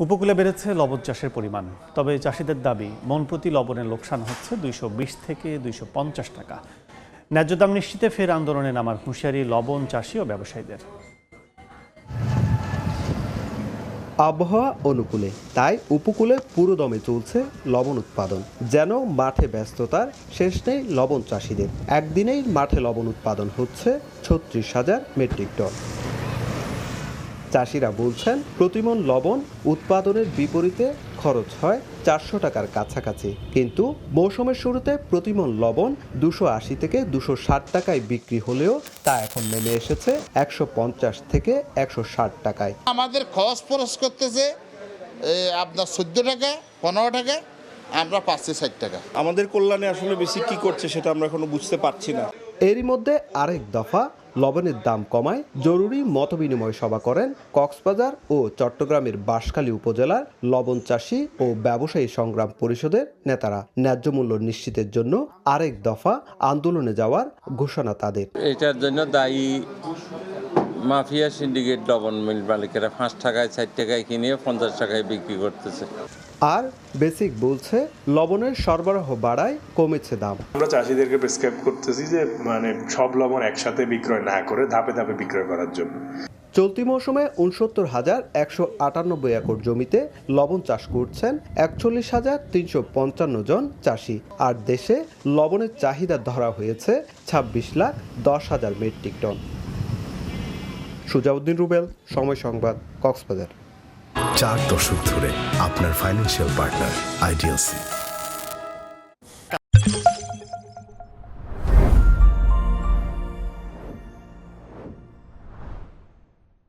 উপকূলে বেড়েছে লবণ চাষের পরিমাণ, তবে চাষিদের দাবি মন প্রতি লবণের লোকসান হচ্ছে 220 থেকে 250 টাকা। ন্যায্য দাম নিশ্চিতে ফের আন্দোলনে নামার হুঁশিয়ারি লবণ চাষি ও ব্যবসায়ীদের। আবহাওয়া অনুকূলে তাই উপকূলে পুরোদমে চলছে লবণ উৎপাদন। যেন মাঠে ব্যস্ততার শেষ নেই লবণ চাষিদের। একদিনেই মাঠে লবণ উৎপাদন হচ্ছে 36,000 মেট্রিক টন। চাষিরা বলছেন প্রতিমণ লবণ উৎপাদনের বিপরীতে খরচ হয় 400 টাকার কাছাকাছি, কিন্তু মৌসুমের শুরুতে প্রতিমণ লবণ 280 থেকে 260 টাকায় বিক্রি হলেও তা এখন নেমে এসেছে 150 থেকে 160 টাকায়। আমাদের খরচ খরচ করতেছে আপনার 14 টাকা 15 টাকা, আমরা পাচ্ছি 60 টাকা। আমাদের কল্যাণে আসলে বেশি কি করছে সেটা আমরা এখনো বুঝতে পারছি না। এরই মধ্যে আরেক দফা লবণের দাম কমায় জরুরি মতবিনিময় সভা করেন কক্সবাজার ও চট্টগ্রামের বাঁশখালী উপজেলার লবণ চাষী ও ব্যবসায়ী সংগ্রাম পরিষদের নেতারা। ন্যায্য মূল্য নিশ্চিতের জন্য আরেক দফা আন্দোলনে যাওয়ার ঘোষণা তাদের। এটার জন্য দায়ী মাফিয়া সিন্ডিকেট লবণ মিল মালিকেরা 5 টাকায় 4 টাকায় কিনে 50 টাকায় বিক্রি করতেছে। আর বেসিক বলছে লবণের সরবরাহ বাড়ায় কমেছে দাম। আমরা চাষিদেরকে প্রেসক্রাইব করতেছি যে সব লবণ একসাথে বিক্রয় না করে ধাপে ধাপে বিক্রয় করার জন্য। চলতি মৌসুমে 69,198 একর জমিতে লবণ চাষ করছেন 41,355 জন চাষি। আর দেশে লবণের চাহিদা ধরা হয়েছে 26,10,000 মেট্রিক টন। সুজাউদ্দিন রুবেল, সময় সংবাদ, কক্সবাজার। 4 দশক ধরে আপনার ফাইন্যান্সিয়াল পার্টনার আইডিএলসি।